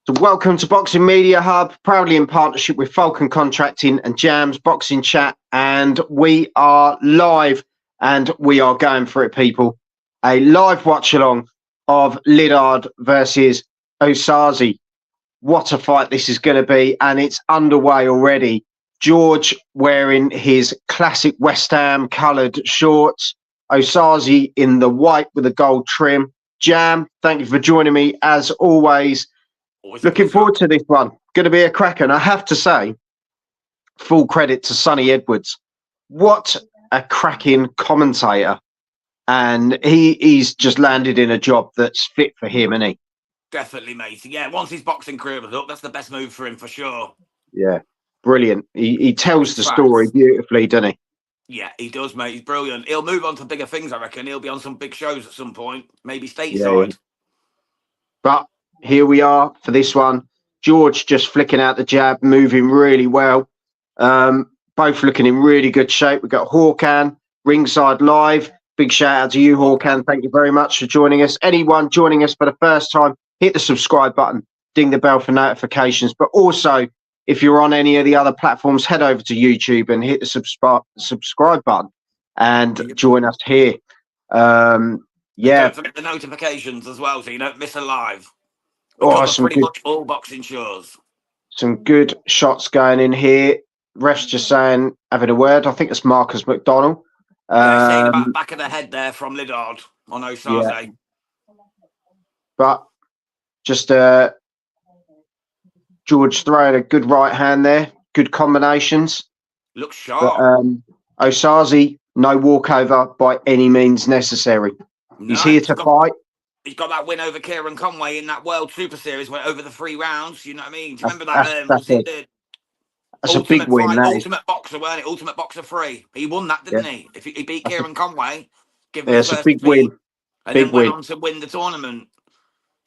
So welcome to Boxing Media Hub, proudly in partnership with Falcon Contracting and Jams Boxing Chat. And we are live and we are going for it, people. A live watch-along of Liddard versus Osaze. What a fight this is going to be, and it's underway already. George wearing his classic West Ham coloured shorts. Osaze in the white with a gold trim. Jam, thank you for joining me as always. Looking forward to this one. Going to be a cracker. And I have to say, full credit to Sonny Edwards. What a cracking commentator. And he's just landed in a job that's fit for him, isn't he? Definitely, mate. Yeah, once his boxing career was up, that's the best move for him for sure. Yeah, brilliant. He tells the story beautifully, doesn't he? Yeah, he does, mate. He's brilliant. He'll move on to bigger things, I reckon. He'll be on some big shows at some point, maybe stateside. Yeah. But here we are for this one. George just flicking out the jab, moving really well. Both looking in really good shape. We've got Hawkan, ringside live. Big shout out to you, Hawkan. Thank you very much for joining us. Anyone joining us for the first time, hit the subscribe button, ding the bell for notifications. But also, if you're on any of the other platforms, head over to YouTube and hit the subscribe button and join us here. Yeah. Don't forget the notifications as well, so you don't miss a live. Pretty much all boxing shows. Some good shots going in here. Ref's just saying, having a word. I think it's Marcus McDonald. Saying about back of the head there from Liddard on Osaze. Yeah. But just George throwing a good right hand there. Good combinations. Looks sharp. But, Osaze, no walkover by any means necessary. He's here to fight. He's got that win over Kieran Conway in that World Super Series, went over the 3 rounds. You know what I mean? Do you remember that? That's a big win. Ultimate Boxer, weren't it? Ultimate Boxer 3. He won that, didn't he? If he beat Kieran Conway, give him it's a big win. And then went on to win the tournament.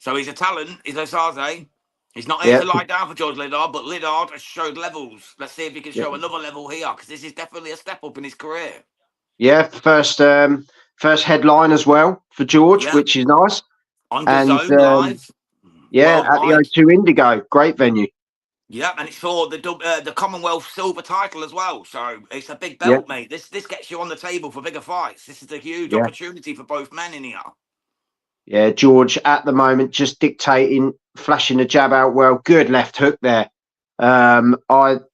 So he's a talent. He's Osaze. He's not here to lie down for George Liddard, but Liddard has showed levels. Let's see if he can show another level here, because this is definitely a step up in his career. Yeah, first headline as well for George, which is nice. On the Zone live. Yeah, at the O2 Indigo. Great venue. Yeah, and it's for the Commonwealth silver title as well. So it's a big belt, mate. This gets you on the table for bigger fights. This is a huge opportunity for both men in here. Yeah, George at the moment just dictating, flashing the jab out well. Good left hook there. Osaze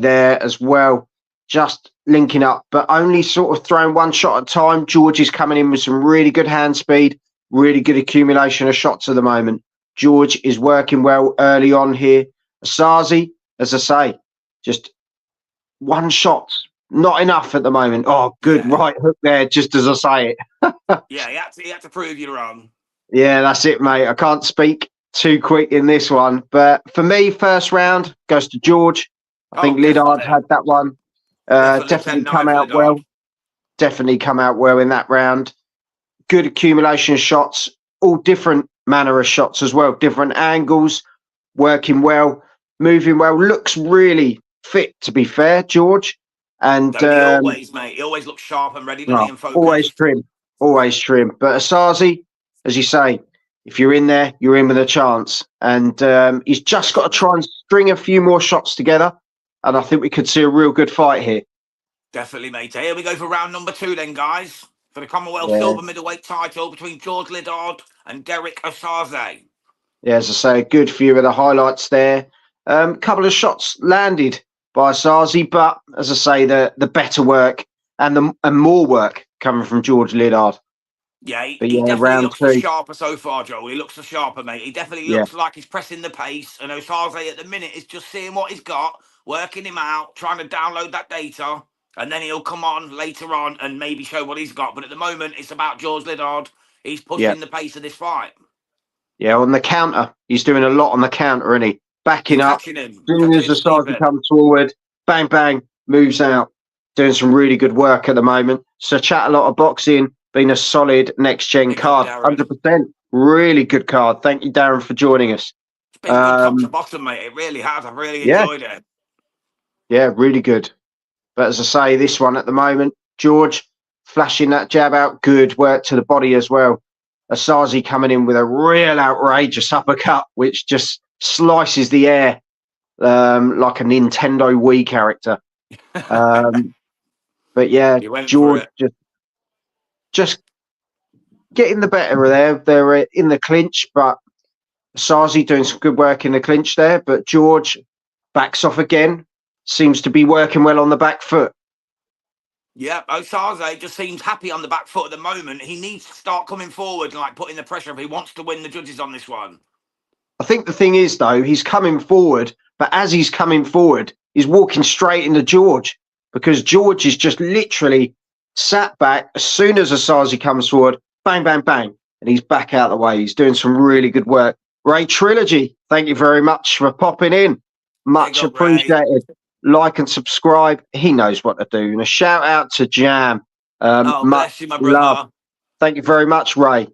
there as well. Just linking up, but only sort of throwing one shot at a time. George is coming in with some really good hand speed, really good accumulation of shots at the moment. George is working well early on here. Osaze, as I say, just one shot, not enough at the moment. Oh, good right hook there, just as I say it. Yeah, he had to prove you wrong. Yeah, that's it, mate. I can't speak too quick in this one, but for me, first round goes to George. I think Liddard had that one. Definitely come out well. Definitely come out well in that round. Good accumulation of shots, all different manner of shots as well, different angles, working well, moving well, looks really fit, to be fair, George. And always, mate, he always looks sharp and ready to be in focus. Always trim. But Osaze, as you say, if you're in there, you're in with a chance. And he's just got to try and string a few more shots together. And I think we could see a real good fight here. Definitely, mate. Here we go for round number 2 then, guys. For the Commonwealth Silver Middleweight title between George Liddard and Derrick Osaze. Yeah, as I say, a good few of the highlights there. Couple of shots landed by Osaze, but as I say, the better work and more work coming from George Liddard. Yeah, he definitely looks the sharper so far, Joel. He looks the sharper, mate. He definitely looks like he's pressing the pace. And Osaze at the minute is just seeing what he's got, working him out, trying to download that data. And then he'll come on later on and maybe show what he's got. But at the moment, it's about George Liddard. He's pushing the pace of this fight. Yeah, on the counter. He's doing a lot on the counter, isn't he? Backing up. As soon as Osaze comes forward, bang, bang, moves out. Doing some really good work at the moment. So Chat A Lot of Boxing, been a solid next-gen card. 100%. Really good card. Thank you, Darren, for joining us. It's been good top to bottom, mate. It really has. I've really enjoyed it. Yeah, really good. But as I say, this one at the moment, George flashing that jab out. Good work to the body as well. Osaze coming in with a real outrageous uppercut, which just slices the air like a Nintendo Wii character. But yeah, George just getting the better of there. They're in the clinch, but Osaze doing some good work in the clinch there. But George backs off again. Seems to be working well on the back foot. Yeah, Osaze just seems happy on the back foot at the moment. He needs to start coming forward and like putting the pressure if he wants to win the judges on this one. I think the thing is, though, he's coming forward, but as he's coming forward, he's walking straight into George, because George is just literally sat back. As soon as Osaze comes forward, bang, bang, bang, and he's back out of the way. He's doing some really good work. Ray Trilogy, thank you very much for popping in. Much appreciated. Ray. Like and subscribe. He knows what to do. And a shout out to Jam. Bless you, my brother. Love. Thank you very much, Ray.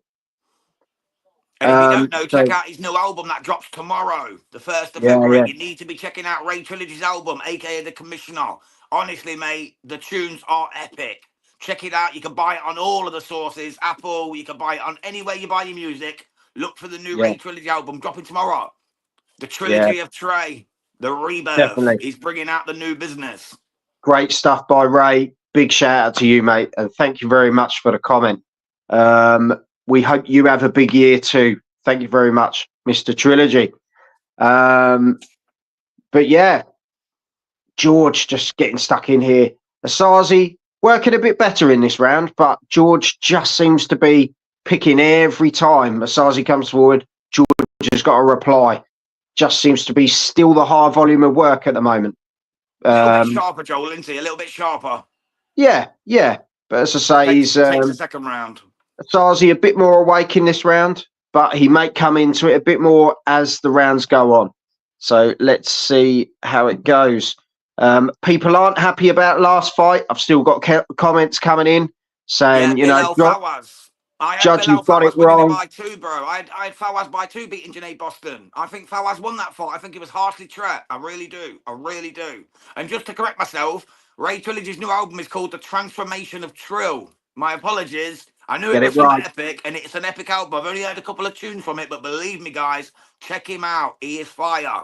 And if you don't know, check out his new album that drops tomorrow, the 1st of February. Yeah. You need to be checking out Ray Trilogy's album, aka The Commissioner. Honestly, mate, the tunes are epic. Check it out. You can buy it on all of the sources. Apple, you can buy it on anywhere you buy your music. Look for the new Ray Trilogy album dropping tomorrow. The Trilogy of Trey. The rebirth. Definitely. He's bringing out the new business. Great stuff by Ray. Big shout out to you, mate. And thank you very much for the comment. We hope you have a big year too. Thank you very much, Mr. Trilogy. But yeah, George just getting stuck in here. Osaze working a bit better in this round, but George just seems to be picking every time Osaze comes forward. George has got a reply. Just seems to be still the high volume of work at the moment. A little bit sharper, Joel, isn't he? A little bit sharper. Yeah. But as I say, takes the second round. Osaze a bit more awake in this round, but he may come into it a bit more as the rounds go on. So let's see how it goes. People aren't happy about last fight. I've still got comments coming in saying, Judge, you've got it wrong. By 2, bro. I had Fawaz by 2 beating Janae Boston. I think Fawaz won that fight. I think it was harshly trapped. I really do. And just to correct myself, Ray Trilogy's new album is called The Transformation of Trill. My apologies. I knew it was right. Epic, and it's an epic album. I've only heard a couple of tunes from it, but believe me, guys, check him out. He is fire.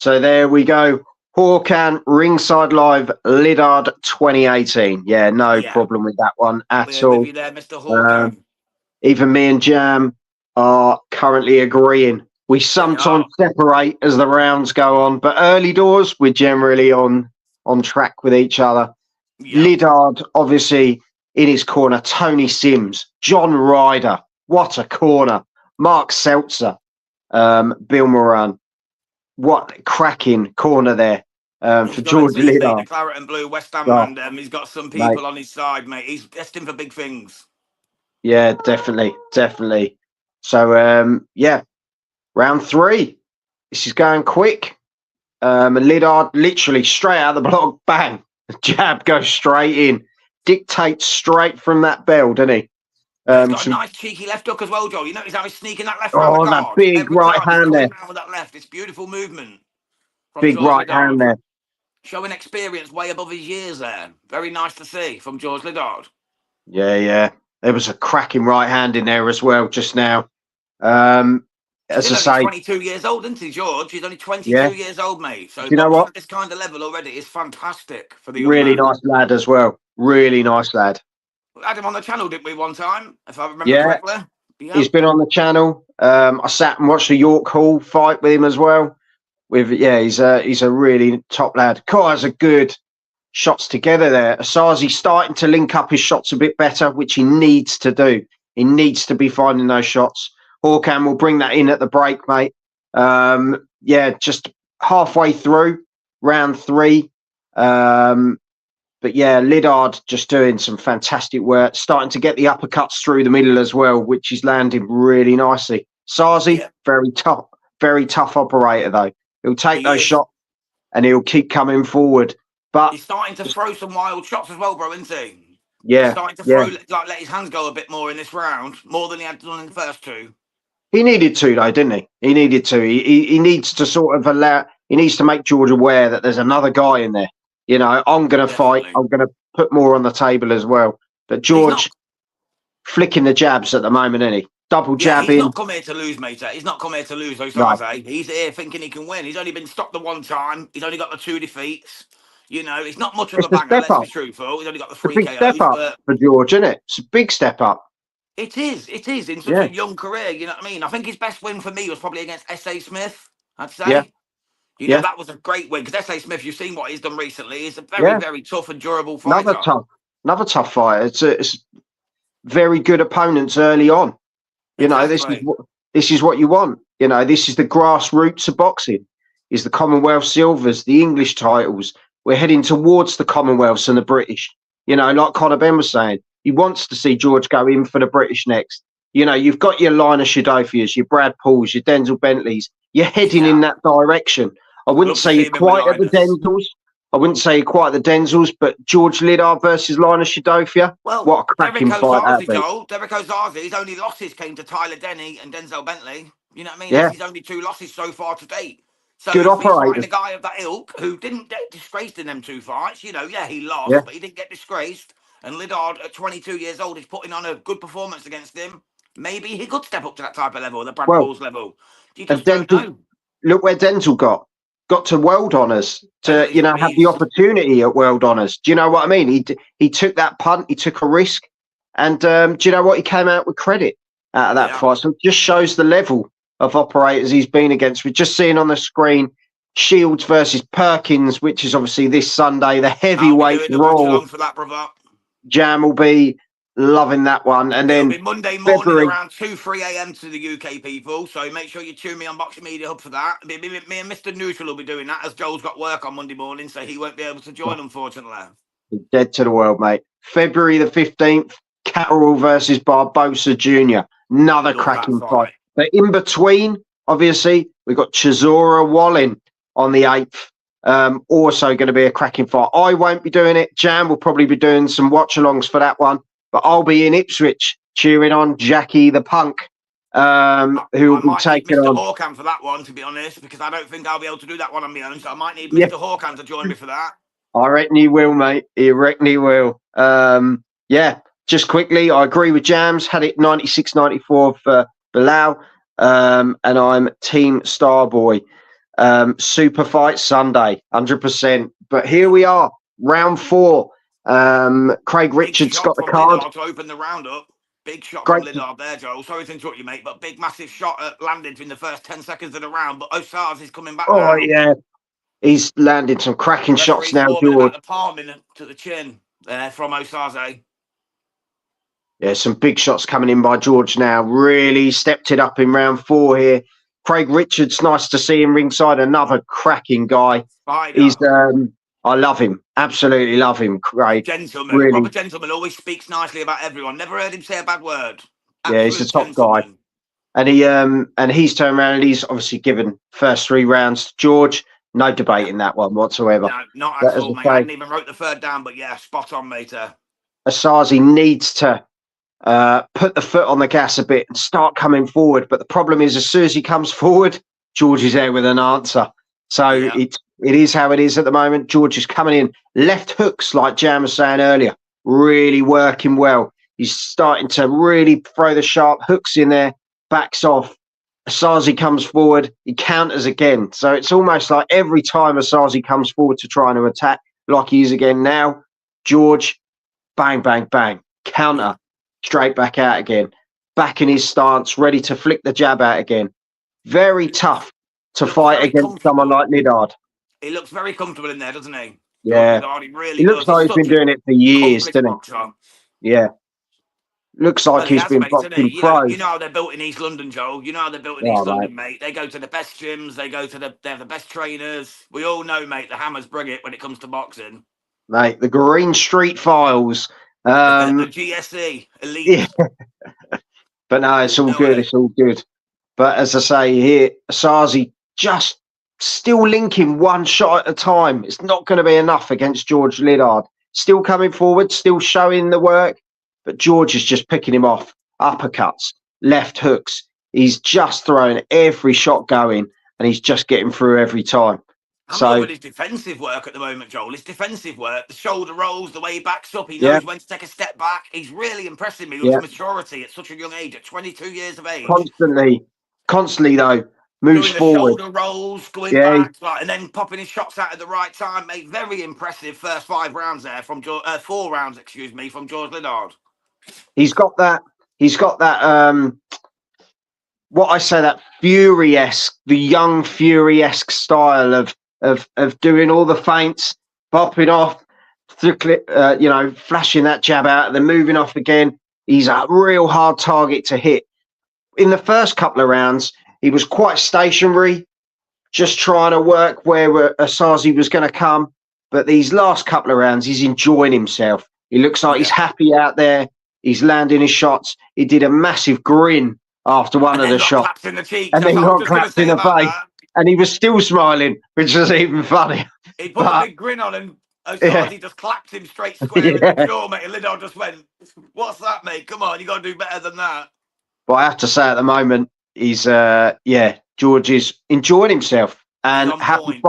So there we go. Hawkan, Ringside Live, Liddard 2018. Yeah, no problem with that one at all. With you there, Mr. Hawkan. Even me and Jam are currently agreeing. We sometimes separate as the rounds go on, but early doors, we're generally on track with each other. Yeah. Liddard, obviously, in his corner, Tony Sims, John Ryder, what a corner. Mark Seltzer, Bill Moran. What cracking corner there for George Liddard. The claret and blue West Ham, and he's got some people on his side, mate. He's destined for big things. Yeah, definitely. So, round 3. This is going quick. Liddard literally straight out of the block, bang. The jab goes straight in. Dictates straight from that bell, doesn't he? He's got a nice cheeky left hook as well, Joe. You notice how he's sneaking that left round the guard. That big right hand there. With that left. It's beautiful movement. Big right hand there. Showing experience way above his years there. Very nice to see from George Liddard. Yeah. There was a cracking right hand in there as well just now. As I say, 22 years old, isn't he, George? He's only 22 years old, mate. So you know what? At this kind of level already is fantastic for the really nice lad as well. Really nice lad. We had him on the channel, didn't we, one time? If I remember correctly. Yeah. He's been on the channel. I sat and watched the York Hall fight with him as well. He's a really top lad. Kai's a good shots together there. Osaze starting to link up his shots a bit better, which he needs to do. He needs to be finding those shots. Hawkan will bring that in at the break, mate. Just halfway through round 3. But yeah, Liddard just doing some fantastic work, starting to get the uppercuts through the middle as well, which is landing really nicely. Osaze, very tough operator though. He'll take those shots and he'll keep coming forward. But he's starting to throw some wild shots as well, bro, isn't he? Yeah. He's starting to throw, let his hands go a bit more in this round, more than he had done in the first 2. He needed to, though, didn't he? He needed to. He needs to sort of he needs to make George aware that there's another guy in there. You know, I'm going to fight. I'm going to put more on the table as well. But George flicking the jabs at the moment, isn't he? double Yeah, he's jabbing. not come here to lose, mate. He's not come here to lose, No. Osaze. He's here thinking he can win. He's only been stopped the one time. He's only got the 2 defeats. You know, it's not much of It's a a banger, step let's up. be truthful. He's only got the It's a 3 big step KOs, up but for George, isn't it? It's a big step up. it is in such Yeah. a young career, you know what I mean? I think his best win for me was probably against S.A. Smith, I'd say. Yeah. You know, Yeah. that was a great win, because S.A. Smith, you've seen what he's done recently. He's a very, Yeah. very tough and durable Another fighter. tough fighter. It's very good opponents early on. You know, Exactly. this is what you want. You know, this is the grassroots of boxing. Is the Commonwealth Silvers, the English titles. We're heading towards the Commonwealths and the British. You know, like Conor Ben was saying, he wants to see George go in for the British next. You know, you've got your Lina Shadofias, your Brad Pauls, your Denzel Bentleys. You're heading in that direction. I wouldn't say you're quite at the Denzels. I wouldn't say quite at the Denzels, but George Liddard versus Lina Shadofia. Well, what a cracking Derrick fight that'd Osaze, be. Joel. Derrick Osaze, his only losses came to Tyler Denny and Denzel Bentley. You know what I mean? Yeah. That's his only 2 losses so far to date. So Good he's fighting operators. a guy of that ilk who didn't get disgraced in them 2 fights. You know, yeah, he lost, Yeah. but he didn't get disgraced. And Liddard, at 22 years old, is putting on a good performance against him. Maybe he could step up to that type of level, the Brad Pauls level. You just don't know. Look where Denzel got to world honours to, you know, have the opportunity at world honours. Do you know what I mean? He took that punt, he took a risk, and do you know what? He came out with credit out of that fight. So it just shows the level of operators he's been against. We're just seeing on the screen Shields versus Perkins, which is obviously this Sunday. The heavyweight Raw for that, brother. Jam will be loving that one. And it'll then be Monday morning February, around 2-3 a.m. to the UK people. So make sure you tune me on Boxing Media Hub for that. Me and Mr. Neutral will be doing that, as Joel's got work on Monday morning, so he won't be able to join, unfortunately. Dead to the world, mate. February the 15th, Catterall versus Barbosa Jr. Another cracking fight. But in between, obviously, we've got Chisora Wallin on the 8th. Also going to be a cracking fight. I won't be doing it. Jan will probably be doing some watch-alongs for that one. But I'll be in Ipswich cheering on Jackie the Punk, who will be taking on Mr. Hawkan for that one, to be honest, because I don't think I'll be able to do that one on my own. So I might need Mr. Hawkan to join me for that. I reckon he will, mate. I reckon he will. Yeah, just quickly, I agree with Jams. Had it 96-94 for Bilal. And I'm Team Starboy. Super fight Sunday, 100%. But here we are, round 4. Craig Richards got the card to open the round up. Big shot from Liddard there, Joel. Sorry to interrupt you, mate, but big, massive shot landed in the first 10 seconds of the round. But Osaze is coming back now. Yeah. He's landing some cracking shots now, George. The palm to the chin from Osaze. Yeah, some big shots coming in by George now. Really stepped it up in round 4 here. Craig Richards, nice to see him ringside. Another cracking guy. He's I love him. Absolutely love him, Craig. Gentleman. Really. Proper gentleman. Always speaks nicely about everyone. Never heard him say a bad word. Yeah, he's a top guy. And he's turned around and he's obviously given first 3 rounds to George. No debate in that one whatsoever. No, not at all, mate. I didn't even wrote the 3rd down, but yeah, spot on, mate. Osaze needs to put the foot on the gas a bit and start coming forward. But the problem is, as soon as he comes forward, George is there with an answer. So it is how it is at the moment. George is coming in. Left hooks, like Jam was saying earlier, really working well. He's starting to really throw the sharp hooks in there, backs off. Osaze comes forward, he counters again. So it's almost like every time Osaze comes forward to try and attack, like he is again now, George, bang, bang, bang, counter, straight back out again. Back in his stance, ready to flick the jab out again. Very tough to fight against someone like Liddard. He looks very comfortable in there, doesn't he? Yeah. He looks like he's been doing it for years, doesn't he? Yeah. Looks like he's been boxing pros. You know how they're built in East London, Joel. You know how they're built in East London, mate. They go to the best gyms. They have the best trainers. We all know, mate, the Hammers bring it when it comes to boxing. Mate, the Green Street Files. The GSE, elite. Yeah. But no, it's all good. It's all good. But as I say here, Osaze just still linking one shot at a time. It's not going to be enough against George Liddard. Still coming forward, still showing the work. But George is just picking him off. Uppercuts, left hooks. He's just throwing every shot going, and he's just getting through every time. I'm loving his defensive work at the moment, Joel. His defensive work, the shoulder rolls, the way he backs up, he knows when to take a step back. He's really impressing me with his maturity at such a young age, at 22 years of age. Constantly though, moves doing the forward. Shoulder rolls, going back, and then popping his shots out at the right time, mate. Very impressive first 5 rounds there from 4 rounds, excuse me, from George Liddard. He's got that. What I say, that Fury-esque, the young Fury-esque style of doing all the feints, bopping off, flashing that jab out, and then moving off again. He's a real hard target to hit. In the first couple of rounds, he was quite stationary, just trying to work where Osaze was going to come. But these last couple of rounds, he's enjoying himself. He looks like he's happy out there. He's landing his shots. He did a massive grin after one of the shots. In the cheeks. And then got clapped in the face. And he was still smiling, which was even funny. He put a big grin on him. Osaze just clapped him straight square in the jaw, mate. And Liddard just went, "What's that, mate? Come on, you got to do better than that." But I have to say, at the moment, he's George is enjoying himself, and happy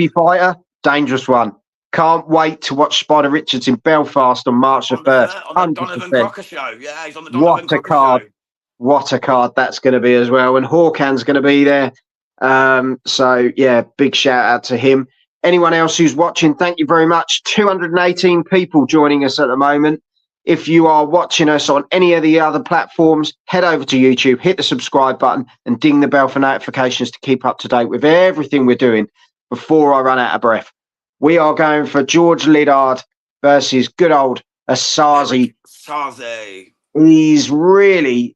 fighter, dangerous one. Can't wait to watch Spider Richards in Belfast on March the 1st. On the Donovan Crocker show. Yeah, he's on the Donovan Crocker card. show. What a card that's going to be as well. And Hawkan's going to be there. So, yeah, big shout out to him. Anyone else who's watching, thank you very much. 218 people joining us at the moment. If you are watching us on any of the other platforms, head over to YouTube, hit the subscribe button and ding the bell for notifications to keep up to date with everything we're doing before I run out of breath. We are going for George Liddard versus good old Osaze. He's really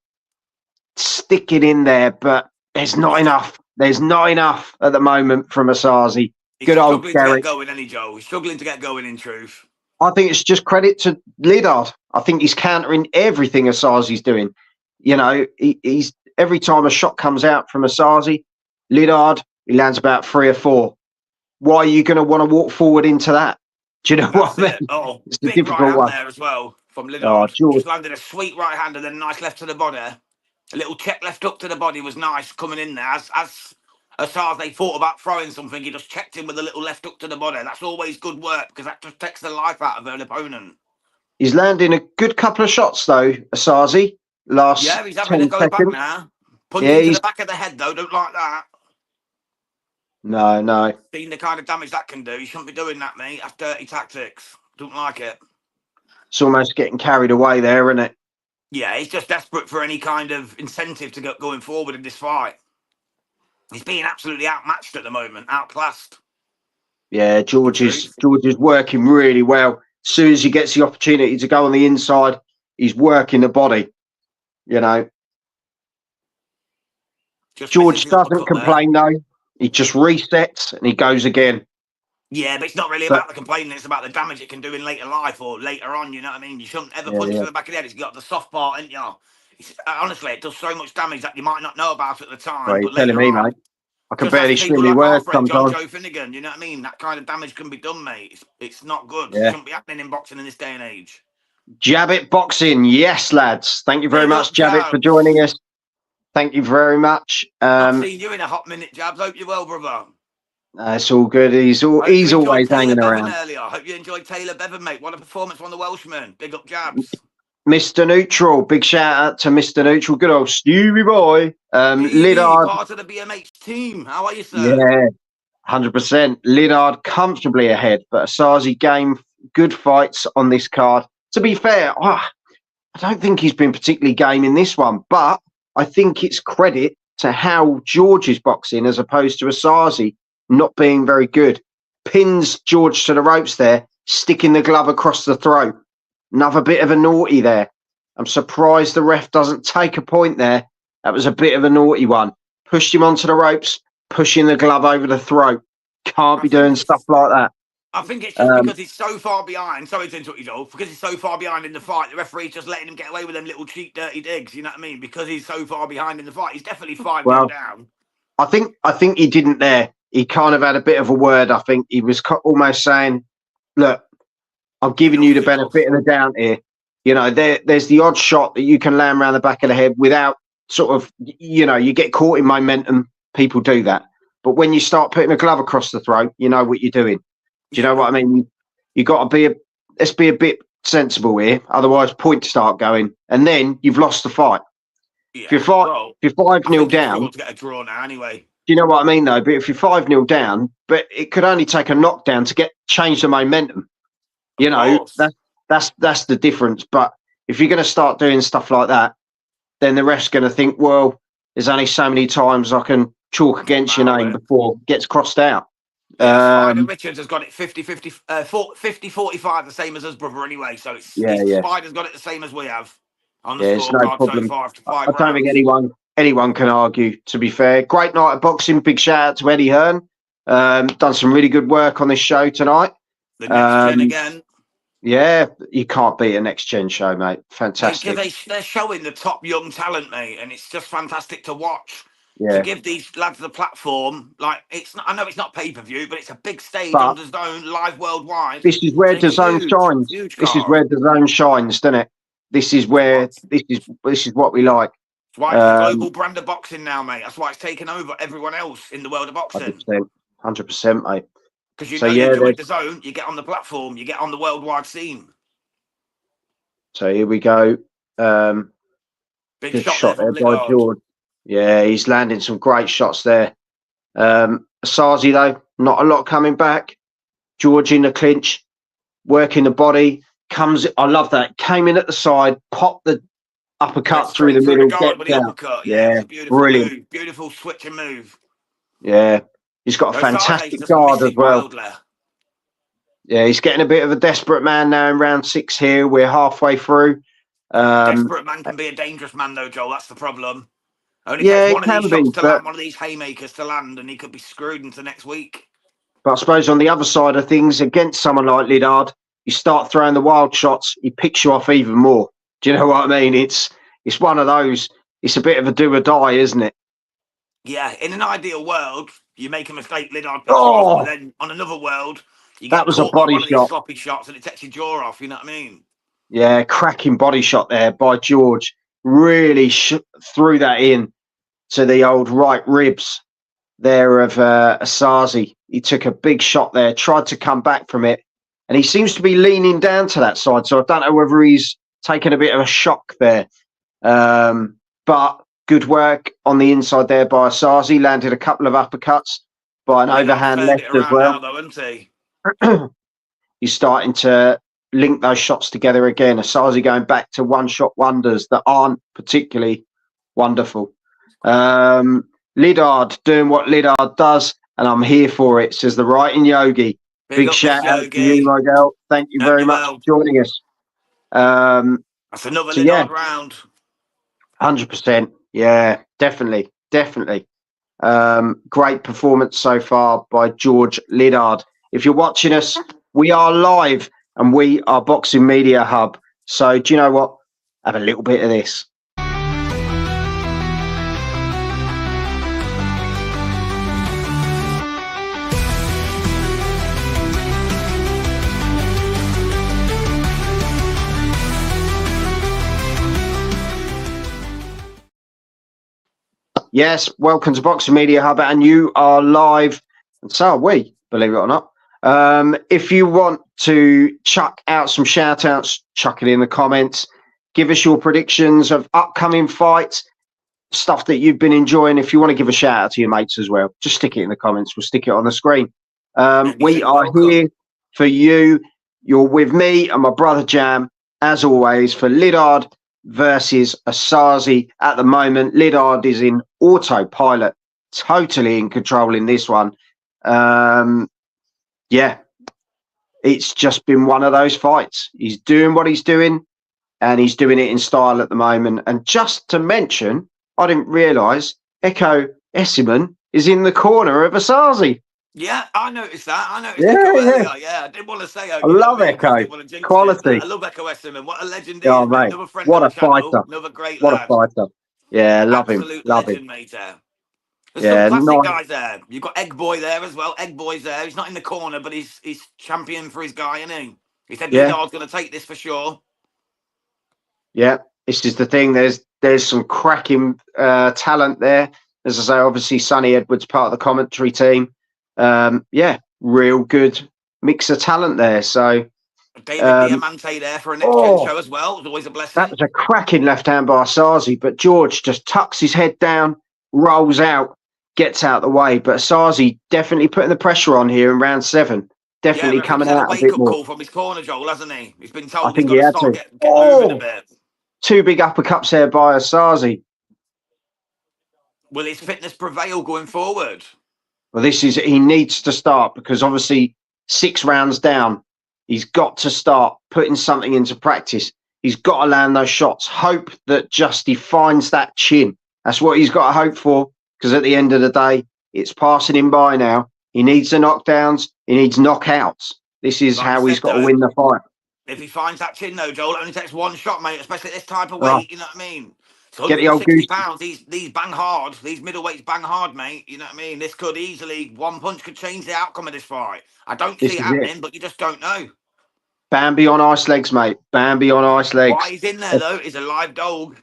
sticking in there, but there's not enough. There's not enough at the moment from Osaze. Good old Derrick. He's struggling to get going, in truth. I think it's just credit to Liddard. I think he's countering everything Osaze's doing. You know, he's every time a shot comes out from Osaze, Liddard, he lands about 3 or 4. Why are you going to want to walk forward into that? Do you know what I mean? Oh, it's a difficult one there as well from Liddard. Oh, just landed a sweet right hand and then a nice left to the body. A little check left up to the body was nice coming in there. As Osaze thought about throwing something, he just checked him with a little left hook to the body. That's always good work because that just takes the life out of an opponent. He's landing a good couple of shots though, Osaze. He's having to go back now. Punching to the back of the head though, don't like that. No. Seeing the kind of damage that can do, you shouldn't be doing that, mate. That's dirty tactics. Don't like it. It's almost getting carried away there, isn't it? Yeah, he's just desperate for any kind of incentive to get going forward in this fight. He's being absolutely outmatched at the moment, outclassed. Yeah, George is working really well. As soon as he gets the opportunity to go on the inside, he's working the body. You know, George doesn't complain though. He just resets and he goes again. Yeah, but it's not really about the complaining. It's about the damage it can do in later life or later on. You know what I mean? You shouldn't ever punch to the back of the head. It's got the soft part, ain't you? Honestly, it does so much damage that you might not know about at the time. Right, you're telling me, mate. I can barely swim my words sometimes. Joe Finnegan, you know what I mean? That kind of damage can be done, mate. It's not good. It shouldn't be happening in boxing in this day and age. Jabbit Boxing, yes, lads. Thank you very much, Jabbit, for joining us. Thank you very much. I've seen you in a hot minute, Jabs. Hope you're well, brother. It's all good. He's always hanging around. Hope you enjoyed Taylor Bevan, mate. What a performance from the Welshman. Big up, Jabs. Mr. Neutral, big shout out to Mr. Neutral. Good old Stewie boy. Liddard, part of the BMH team. How are you, sir? Yeah, 100%. Liddard comfortably ahead, but Osaze game good fights on this card. To be fair, I don't think he's been particularly game in this one, but I think it's credit to how George is boxing as opposed to Osaze not being very good. Pins George to the ropes there, sticking the glove across the throat. Another bit of a naughty there. I'm surprised the ref doesn't take a point there. That was a bit of a naughty one. Pushed him onto the ropes, pushing the glove over the throat. Can't be doing stuff like that. I think it's just because he's so far behind. Sorry to interrupt you, Joel. Because he's so far behind in the fight, the referee's just letting him get away with them little cheap, dirty digs. You know what I mean? Because he's so far behind in the fight, he's definitely 5 down. I think he didn't there. He kind of had a bit of a word. I think he was almost saying, "Look, I'm giving you the benefit of the doubt here. You know, there's the odd shot that you can land around the back of the head without sort of, you know, you get caught in momentum. People do that. But when you start putting a glove across the throat, you know what you're doing. Do you know what I mean? You got to be let's be a bit sensible here. Otherwise, points start going, and then you've lost the fight. Yeah. If you're 5-0 down, to get a draw now anyway. Do you know what I mean, though? But if you're 5-0 down, but it could only take a knockdown to change the momentum. You know, that's the difference. But if you're going to start doing stuff like that, then the ref's going to think, well, there's only so many times I can chalk against your name before it gets crossed out. Spider Richards has got it 50-45, the same as his brother anyway. So Spider's got it the same as we have on the scorecard. No problem. So 5 I don't think anyone can argue, to be fair. Great night of boxing. Big shout out to Eddie Hearn. Done some really good work on this show tonight. The next gen again. Yeah, you can't beat a next gen show, mate. Fantastic. They're showing the top young talent, mate, and it's just fantastic to watch. Yeah. To give these lads the platform, like I know it's not pay-per-view, but it's a big stage on the Zone, live worldwide. This is where the Zone shines. This is where the Zone shines, doesn't it? This is where this is what we like. That's why it's a global brand of boxing now, mate. That's why it's taken over everyone else in the world of boxing. 100%, mate. Because you join the Zone, you get on the platform, you get on the worldwide scene. So here we go. Big shot there by George. Yeah, he's landing some great shots there. Osaze, though, not a lot coming back. George in the clinch, working the body. I love that. Came in at the side, popped the uppercut through the middle. Brilliant. Move. Beautiful switching move. Yeah, he's got a fantastic guard as well. Yeah, he's getting a bit of a desperate man now in round 6 here. We're halfway through. Desperate man can be a dangerous man, though, Joel. That's the problem. Only takes one of these shots to land, one of these haymakers to land, and he could be screwed into next week. But I suppose on the other side of things, against someone like Liddard, you start throwing the wild shots, he picks you off even more. Do you know what I mean? It's one of those. It's a bit of a do or die, isn't it? Yeah. In an ideal world, you make a mistake, Liddard picks you off, but then on another world, you get was a body shot. Sloppy shots, and it takes your jaw off. You know what I mean? Yeah, cracking body shot there by George. Really threw that in to the old right ribs there of Osaze. He took a big shot there, tried to come back from it, and he seems to be leaning down to that side. So I don't know whether he's taken a bit of a shock there. But good work on the inside there by Osaze. Landed a couple of uppercuts by an overhand left as well. Now, though, isn't he? He's starting to link those shots together again. Osaze going back to one-shot wonders that aren't particularly wonderful. Liddard doing what Liddard does, and I'm here for it, says the writing Yogi. Big shout out to you, Miguel. Thank you very much for joining us. That's another Liddard round. 100%. Yeah, definitely. Great performance so far by George Liddard. If you're watching us, we are live and we are Boxing Media Hub. So do you know what? Have a little bit of this. Yes, welcome to Boxing Media Hub, and you are live, and so are we, believe it or not. If you want to chuck out some shout outs, chuck it in the comments. Give us your predictions of upcoming fights, stuff that you've been enjoying. If you want to give a shout out to your mates as well, just stick it in the comments. We'll stick it on the screen. We are here for you. You're with me and my brother Jam, as always, for Liddard versus Osaze. At the moment, Liddard is in autopilot, totally in control in this one. Yeah, it's just been one of those fights. He's doing what he's doing, and he's doing it in style at the moment. And just to mention, I didn't realise Echo Essiman is in the corner of Osaze. Yeah, I noticed that. I didn't want to say. I love Echo. Quality. I love Echo Essiman. What a legend! Oh, mate. Another friend what a fighter! Another great what lad. a fighter! Yeah, love Absolute him. Love legend, him. Mate, There's some classic guys there. You've got Egg Boy there as well. Egg Boy's there. He's not in the corner, but he's champion for his guy, isn't he? He said Liddard's going to take this for sure. Yeah, this is the thing. There's some cracking talent there. As I say, obviously Sonny Edwards part of the commentary team. Yeah, real good mix of talent there. So David Diamante there for a NXTGen show as well. It was always a blessing. That was a cracking left hand by Osaze, but George just tucks his head down, rolls out, gets out the way. But Osaze definitely putting the pressure on here in round 7. Definitely coming out a bit more. Call from his corner, Joel, hasn't he? He's been told I think he's got to start get moving a bit. 2 big uppercuts there by Osaze. Will his fitness prevail going forward? Well, he needs to start, because obviously 6 rounds down, he's got to start putting something into practice. He's got to land those shots. Hope that Justy finds that chin. That's what he's got to hope for, because at the end of the day, it's passing him by now. He needs the knockdowns. He needs knockouts. This is how he's got to win the fight. If he finds that chin, though, Joel, it only takes 1 shot, mate, especially at this type of weight, you know what I mean? So get the old goose. £160, these bang hard. These middleweights bang hard, mate. You know what I mean? This could easily, 1 punch could change the outcome of this fight. I don't see it happening, but you just don't know. Bambi on ice legs, mate. Bambi on ice legs. Why he's in there, though, is a live dog.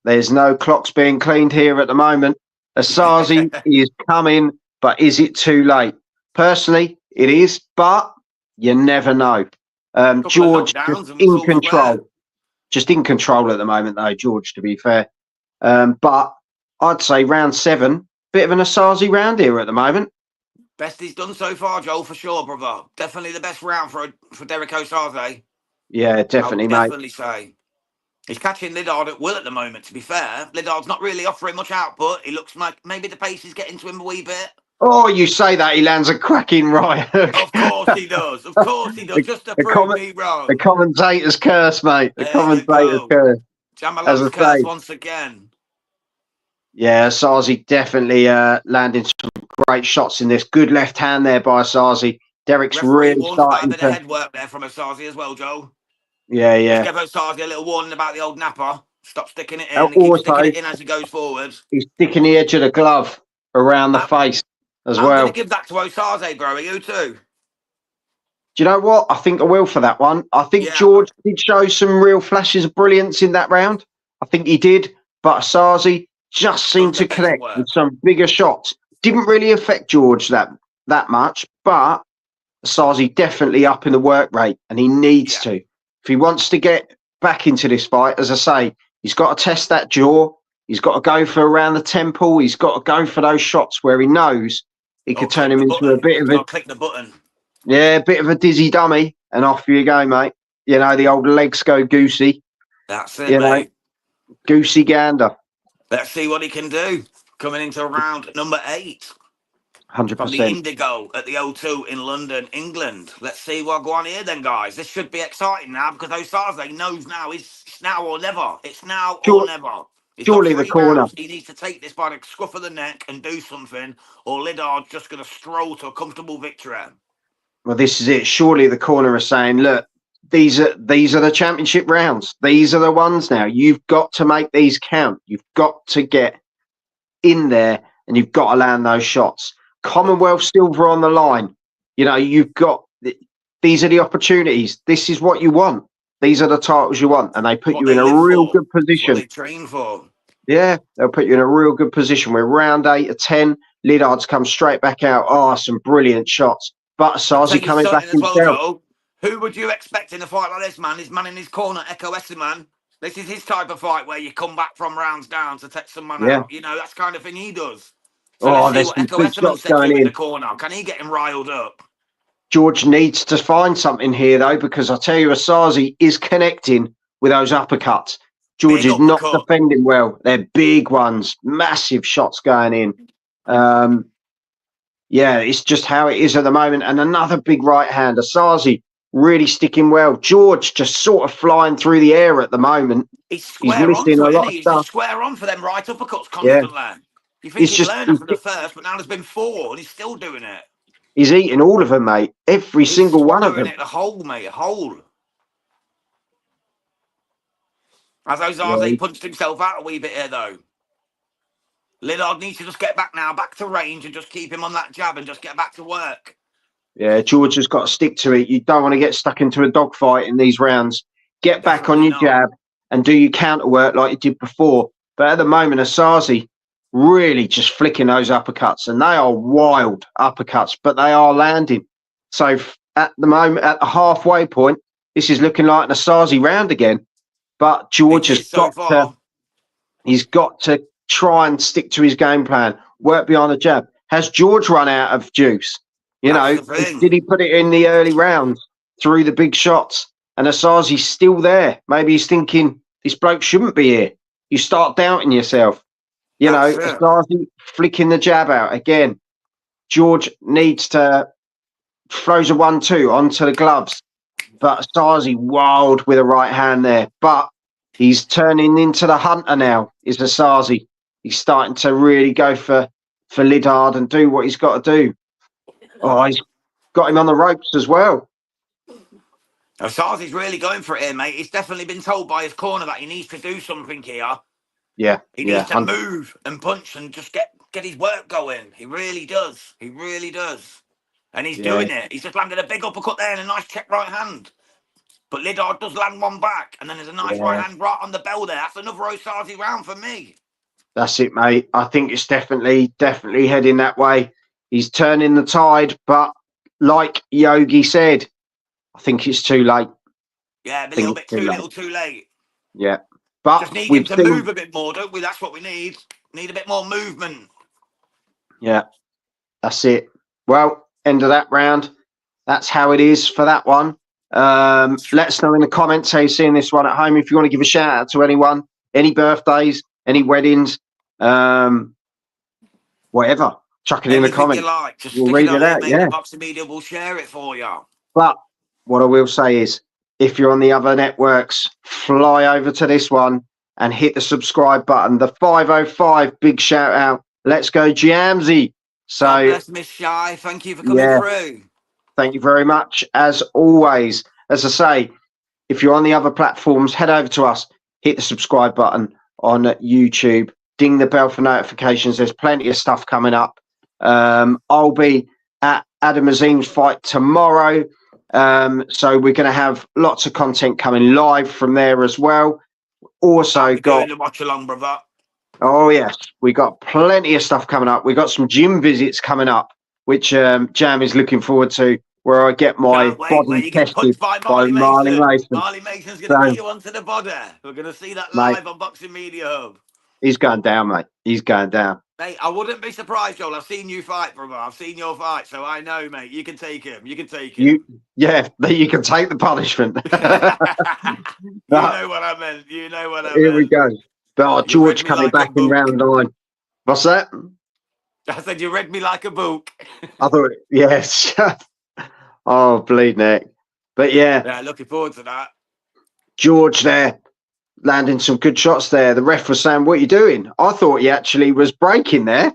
There's no clocks being cleaned here at the moment. Osaze is coming, but is it too late? Personally, it is, but you never know. George just in control. Just in control at the moment, though, George, to be fair. But I'd say round 7, bit of an Osaze round here at the moment. Best he's done so far, Joel, for sure, brother. Definitely the best round for Derrick Osaze. Yeah, definitely, mate. Definitely say. He's catching Liddard at will at the moment, to be fair. Liddard's not really offering much output. He looks like maybe the pace is getting to him a wee bit. Oh, you say that, he lands a cracking right hook. Of course he does. Of course he does. Just to prove me wrong. The commentator's curse, mate. The commentator's curse. Jamal's curse once again. Yeah, Osaze definitely landing some great shots in this. Good left hand there by Osaze. Derrick's really starting to... head work there from Osaze as well, Joe. Yeah. Just give Osaze a little warning about the old napper. Stop sticking it in. Keep sticking it in as he goes forward. He's sticking the edge of the glove around the face as well. I'm going to give that to Osaze, bro. Are you too? Do you know what? I think I will for that one. I think George did show some real flashes of brilliance in that round. I think he did. But Osaze just seemed to connect with some bigger shots. Didn't really affect George that much, but Osaze definitely up in the work rate, and he needs to. If he wants to get back into this fight, as I say, he's got to test that jaw. He's got to go for around the temple. He's got to go for those shots where he knows he could turn him into a bit of a... click the button. Yeah, a bit of a dizzy dummy, and off you go, mate. You know, the old legs go goosey. That's it, mate. Goosey gander. Let's see what he can do coming into round number 8. 100%. From the Indigo at the O2 in London, England. Let's see what go on here then, guys. This should be exciting now, because Osaze knows now it's now or never. It's now or never. Surely the corner. He needs to take this by the scruff of the neck and do something, or Liddard's just going to stroll to a comfortable victory. Well, this is it. Surely the corner is saying, look, these are the championship rounds. These are the ones now. You've got to make these count. You've got to get in there, and you've got to land those shots. Commonwealth silver on the line. You know, these are the opportunities. This is what you want. These are the titles you want, and they put you in a real good position. What they train for. Yeah, they'll put you in a real good position. We're round 8 of 10. Liddard's come straight back out. Oh, some brilliant shots. But Osaze coming back himself. Who would you expect in a fight like this, man? His man in his corner, Echo Essiman. This is his type of fight where you come back from rounds down to take some man out. You know, that's the kind of thing he does. So there's some good shots going in the corner. Can he get him riled up? George needs to find something here, though, because I tell you, Osaze is connecting with those uppercuts. George is not defending well. They're big ones, massive shots going in. Yeah, it's just how it is at the moment. And another big right hand. Osaze really sticking well. George just sort of flying through the air at the moment. He's missing a lot of stuff. He's square on for them right uppercuts constantly. Yeah. You think he'd learn after the first, but now there's been 4 and he's still doing it. He's eating all of them, mate. Every single one of them. He's doing it the whole, mate, a whole. As Osaze punched himself out a wee bit here, though. Liddard needs to just get back now, back to range, and just keep him on that jab and just get back to work. Yeah, George has got to stick to it. You don't want to get stuck into a dogfight in these rounds. Get back on your jab and do your counter work like you did before. But at the moment, Osaze, really just flicking those uppercuts, and they are wild uppercuts, but they are landing. So at the moment, at the halfway point, this is looking like an Osaze round again. But George has he's got to try and stick to his game plan, work behind the jab. Has George run out of juice? You know, did he put it in the early rounds through the big shots? And Osaze's still there. Maybe he's thinking, this bloke shouldn't be here. You start doubting yourself. You know, Osaze flicking the jab out again. George needs to throws a 1-2 onto the gloves. But Osaze wild with a right hand there. But he's turning into the hunter now, is Osaze. He's starting to really go for Liddard and do what he's got to do. Oh, he's got him on the ropes as well. Osaze's really going for it here, mate. He's definitely been told by his corner that he needs to do something here. Yeah. He needs to move and punch and just get his work going. He really does. He really does. And he's doing it. He's just landed a big uppercut there and a nice check right hand. But Liddard does land one back, and then there's a nice right hand right on the bell there. That's another Osaze round for me. That's it, mate. I think it's definitely heading that way. He's turning the tide, but like Yogi said, I think it's too late. Yeah, a little bit too late. Yeah. But just need him to move a bit more, don't we? That's what we need. Need a bit more movement. Yeah, that's it. Well, end of that round. That's how it is for that one. Let us know in the comments how you're seeing this one at home. If you want to give a shout out to anyone, any birthdays, any weddings, whatever, chuck it in the comments. We'll read it out. Yeah, Boxing Media will share it for you. But what I will say is, if you're on the other networks, fly over to this one and hit the subscribe button. The 505, big shout out. Let's go, Jamsy. So, God bless Miss Shy. Thank you for coming through. Thank you very much. As always, as I say, if you're on the other platforms, head over to us, hit the subscribe button on YouTube, ding the bell for notifications. There's plenty of stuff coming up. I'll be at Adam Azim's fight tomorrow. So we're going to have lots of content coming live from there as well. Also got the Watchalong, brother. Oh yes, we got plenty of stuff coming up. We got some gym visits coming up, which Jam is looking forward to, where I get my body tested by Marley Mason. Marley Mason's going to get you onto the body. We're going to see that live on Boxing Media Hub. He's going down, mate. He's going down. Mate, I wouldn't be surprised, Joel. I've seen you fight, brother. I've seen your fight, so I know, mate. You can take him. You can take him. You can take the punishment. You know what I meant. You know what I meant. Here we go. Oh, George coming back in round 9. What's that? I said you read me like a book. I thought, yes. Oh, bleed neck. But yeah, looking forward to that. George there, landing some good shots there. The ref was saying, what are you doing? I thought he actually was breaking there.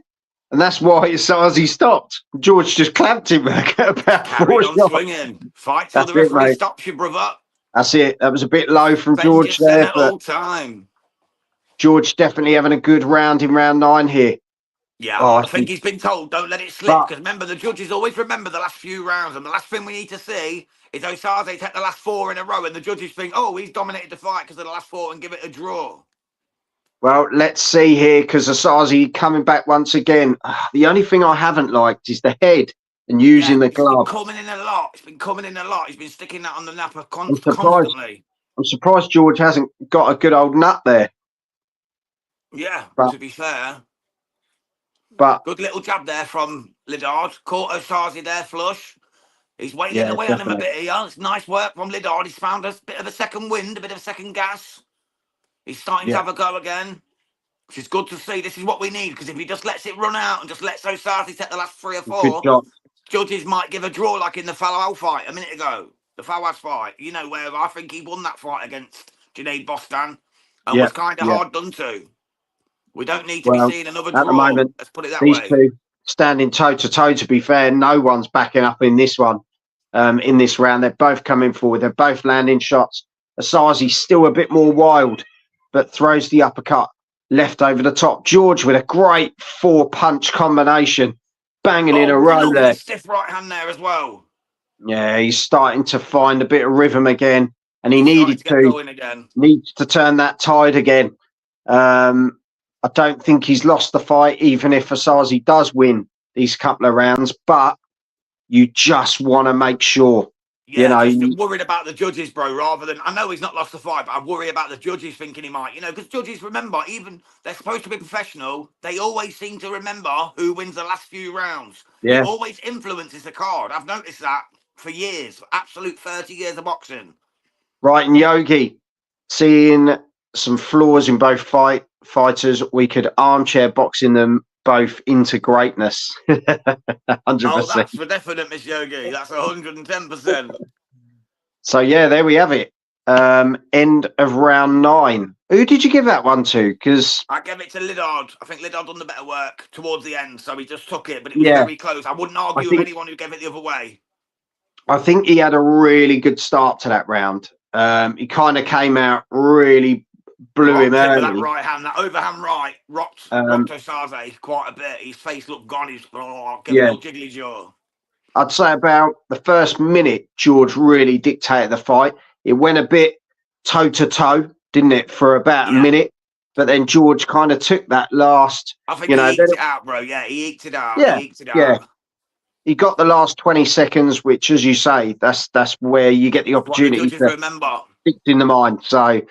And that's why Osaze stopped. George just clamped him about 4 shots. Swinging. Fight till the referee stops you, brother. That's it. That was a bit low from George there. All time. George definitely having a good round in round 9 here. Yeah, I think he's been told, don't let it slip. Because remember, the judges always remember the last few rounds. And the last thing we need to see is Osaze take the last 4 in a row. And the judges think, oh, he's dominated the fight because of the last 4 and give it a draw. Well, let's see here, because Osaze coming back once again. The only thing I haven't liked is the head and using the glove. It's been coming in a lot. It's been coming in a lot. He's been sticking that on the napper constantly. I'm surprised George hasn't got a good old nut there. Yeah, to be fair. But good little jab there from Liddard. Caught Osaze there flush. He's waiting away on him a bit here. It's nice work from Liddard. He's found a bit of a second wind, a bit of a second gas. He's starting to have a go again, which is good to see. This is what we need, because if he just lets it run out and just lets Osaze take the last 3 or 4, judges might give a draw like in the Falwell fight a minute ago. The Fawaz fight, you know, where I think he won that fight against Junaid Bostan and was kind of hard done to. We don't need to be seeing another draw. At the moment, let's put it that way. These two standing toe to toe, to be fair. No one's backing up in this one, in this round. They're both coming forward. They're both landing shots. Osaze's still a bit more wild, but throws the uppercut left over the top. George with a great 4-punch combination, banging in a row there. Stiff right hand there as well. Yeah, he's starting to find a bit of rhythm again, and he needs to turn that tide again. I don't think he's lost the fight, even if Osaze does win these couple of rounds. But you just want to make sure. Yeah, just worried about the judges, bro, rather than... I know he's not lost the fight, but I worry about the judges thinking he might. Because judges, remember, even they're supposed to be professional, they always seem to remember who wins the last few rounds. Yeah. It always influences the card. I've noticed that for years, for absolute 30 years of boxing. Right, and Yogi, seeing some flaws in both fighters, we could armchair boxing them both into greatness. 100%. Oh, that's for definite, Miss Yogi. That's 110%. So, yeah, there we have it. End of round 9. Who did you give that one to? Because I gave it to Liddard. I think Liddard done the better work towards the end, so he just took it, but it was very close. I wouldn't argue with anyone who gave it the other way. I think he had a really good start to that round. He kind of came out, really blew him early. That right hand, that overhand right, rocked Osaze quite a bit. His face looked gone. He's giving a little jiggly jaw. I'd say about the first minute, George really dictated the fight. It went a bit toe-to-toe, didn't it, for about a minute? But then George kind of took that last... I think he eked it out, bro. Yeah, he eked it out. Yeah, he eked it out. He got the last 20 seconds, which, as you say, that's where you get the opportunity to remember. stick in the mind. So,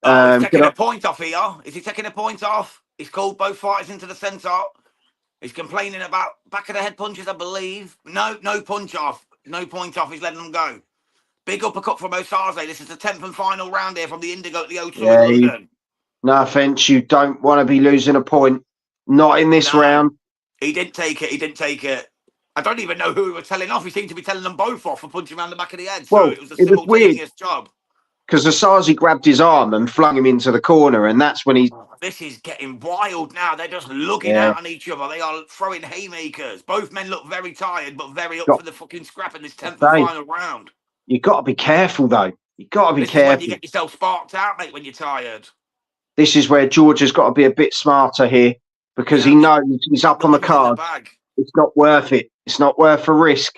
he's taking a point off here. Is he taking a point off? He's called both fighters into the centre. He's complaining about back of the head punches, I believe. No punch off. No point off. He's letting them go. Big uppercut from Osaze. This is the 10th and final round here from the Indigo at the O2 in London. No offence, you don't want to be losing a point. Not in this round. He didn't take it. He didn't take it. I don't even know who he was telling off. He seemed to be telling them both off for punching around the back of the head. So it was a simultaneous job. Because Osaze grabbed his arm and flung him into the corner, and that's when he... This is getting wild now. They're just looking out on each other. They are throwing haymakers. Both men look very tired, but very up for the fucking scrap in this 10th and final round. You've got to be careful, though. You've got to be careful. When you get yourself sparked out, mate, when you're tired. This is where George has got to be a bit smarter here, because he knows he's up on the card. It's not worth it. It's not worth a risk.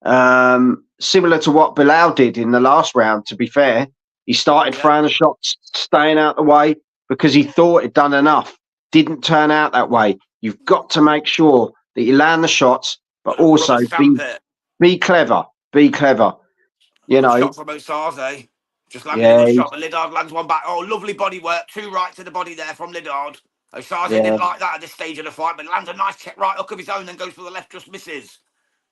Similar to what Bilal did in the last round, to be fair. He started throwing the shots, staying out the way, because he thought he'd done enough. Didn't turn out that way. You've got to make sure that you land the shots, but also be clever. Be clever. You know. Shot from Osaze. Just landed a good shot, but Liddard lands one back. Oh, lovely body work. 2 right to the body there from Liddard. Osaze didn't like that at this stage of the fight, but lands a nice check right hook of his own, then goes for the left, just misses.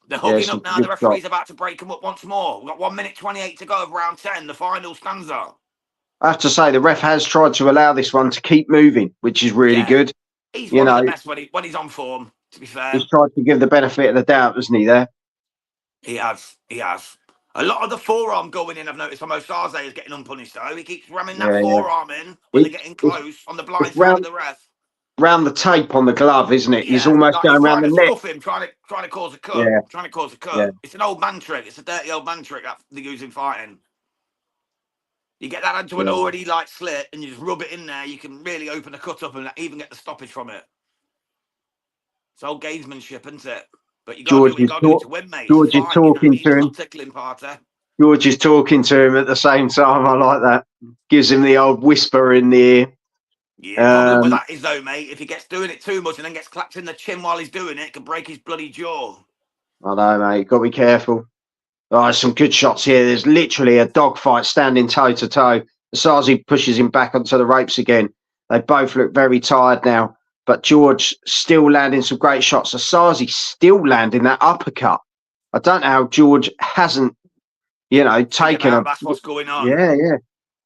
They're hugging up now. The referee's about to break them up once more. We've got 1 minute 28 to go of round 10, the final stanza. I have to say, the ref has tried to allow this one to keep moving, which is really good. He's one of the best when he's on form, to be fair. He's tried to give the benefit of the doubt, hasn't he, there? He has. He has. A lot of the forearm going in, I've noticed, from Osaze is getting unpunished, though. He keeps ramming that forearm in when they're getting close on the blind side of the ref. Round the tape on the glove, isn't it? He's almost going around the neck. Him, trying to cause a cut. Trying to cause a cut. It's an old man trick. It's a dirty old man trick that they use in fighting. You get that into an already slit and you just rub it in there. You can really open a cut up and even get the stoppage from it. It's old gamesmanship, isn't it? But you got to do to win, mate. George is talking to him. George is talking to him at the same time. I like that. Gives him the old whisper in the ear. Yeah, problem with that is, though, mate, if he gets doing it too much and then gets clapped in the chin while he's doing it, it can break his bloody jaw. I know, mate. Got to be careful. Oh, there's some good shots here. There's literally a dogfight standing toe-to-toe. Osaze pushes him back onto the ropes again. They both look very tired now. But George still landing some great shots. Osaze still landing that uppercut. I don't know how George hasn't, taken a... That's what's going on. Yeah.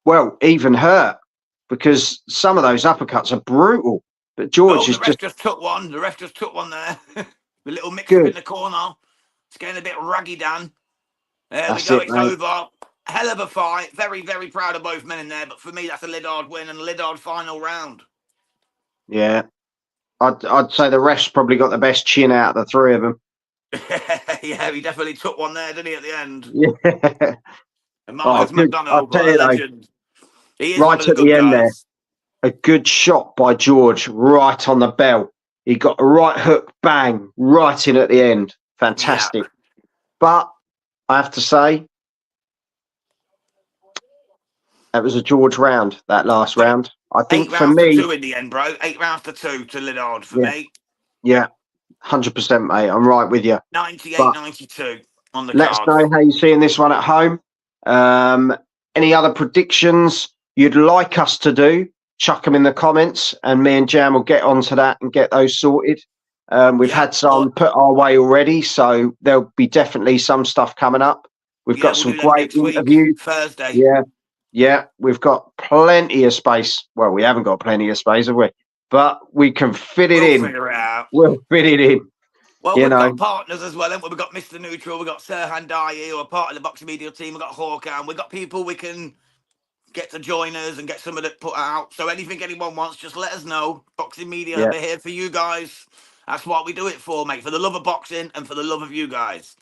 Well, even hurt. Because some of those uppercuts are brutal. But George is just took one. The ref just took one there. The little mix-up in the corner. It's getting a bit raggy, Dan. There we go. It's over. Hell of a fight. Very, very proud of both men in there. But for me, that's a Liddard win and a Liddard final round. Yeah. I'd say the ref's probably got the best chin out of the 3 of them. Yeah, he definitely took one there, didn't he, at the end? Yeah. And Marcus McDonald, I'll tell you, legend. Right at the end there, a good shot by George right on the bell. He got a right hook, bang, right in at the end. Fantastic. Yeah. But I have to say, That was a George round, that last round. I think 8 for rounds to me... 2 in the end, bro. 8 rounds to 2 to Liddard for Yeah. me. Yeah, 100%, mate. I'm right with you. 98-92 on the Let us cards. know how you're seeing this one at home. Any other predictions you'd like us to do, chuck them in the comments, and me and Jam will get onto that and get those sorted. We've had some put our way already, so there'll be definitely some stuff coming up. We've got we'll some do them great next week, interviews. Thursday. Yeah, we've got plenty of space. Well, we haven't got plenty of space, have we? But we can fit it in. We'll figure it out. We'll fit it in. Well, we've got partners as well. We've got Mr. Neutral, we've got Sirhan Dai, who are part of the Boxing Media team. We've got Hawker, and we've got people we can get to join us and get some of it put out. So anything anyone wants, just let us know. Boxing Media will be here for you guys. That's what we do it for, mate. For the love of boxing and for the love of you guys.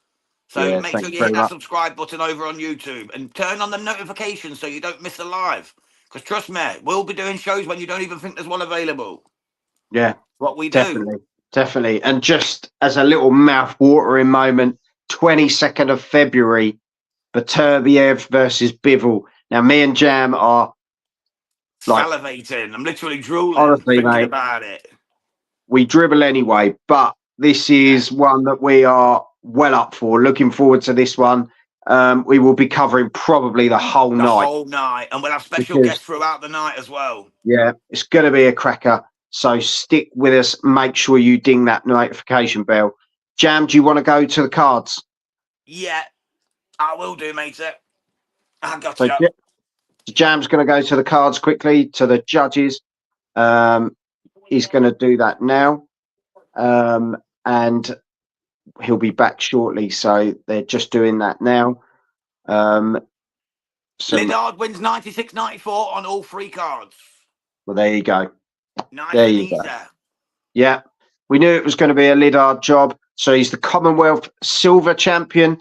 So make sure you hit that subscribe button over on YouTube and turn on the notifications so you don't miss a live. Because trust me, we'll be doing shows when you don't even think there's one available. Yeah. What we do. Definitely. And just as a little mouth-watering moment, 22nd of February, Beterbiev versus Bivol. Now, me and Jam are salivating. I'm literally drooling honestly, thinking mate, about it. We dribble anyway, but this is one that we are well up for. Looking forward to this one. We will be covering probably the whole night. The whole night. And we'll have special guests throughout the night as well. Yeah, it's going to be a cracker. So stick with us. Make sure you ding that notification bell. Jam, do you want to go to the cards? Yeah, I will do, mate. I got you. Jam's going to go to the cards quickly, to the judges. He's going to do that now. And he'll be back shortly. So they're just doing that now. Liddard wins 96-94 on all 3 cards. Well, there you go. Nice and easy. Yeah, we knew it was going to be a Liddard job. So he's the Commonwealth Silver Champion.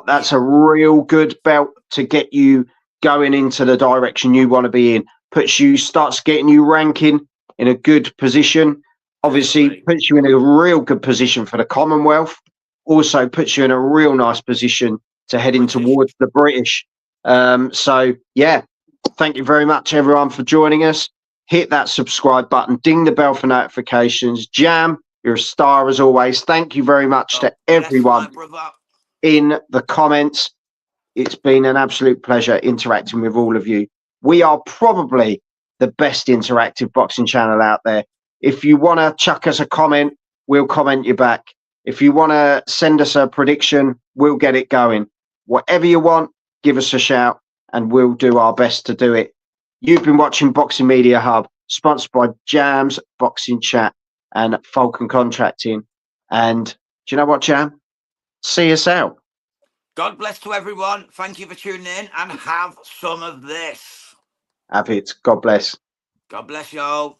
That's a real good belt to get you going into the direction you want to be in. Starts getting you ranking in a good position. Obviously, puts you in a real good position for the Commonwealth. Also puts you in a real nice position to head in towards the British. So, yeah, thank you very much, everyone, for joining us. Hit that subscribe button. Ding the bell for notifications. Jam, you're a star as always. Thank you very much to everyone in the comments. It's been an absolute pleasure interacting with all of you. We are probably the best interactive boxing channel out there. If you want to chuck us a comment, we'll comment you back. If you want to send us a prediction, we'll get it going. Whatever you want, give us a shout and we'll do our best to do it. You've been watching Boxing Media Hub, sponsored by Jam's Boxing Chat and Falcon Contracting. And do you know what, Jam? See us out. God bless to everyone. Thank you for tuning in and have some of this. Have it. God bless. God bless y'all.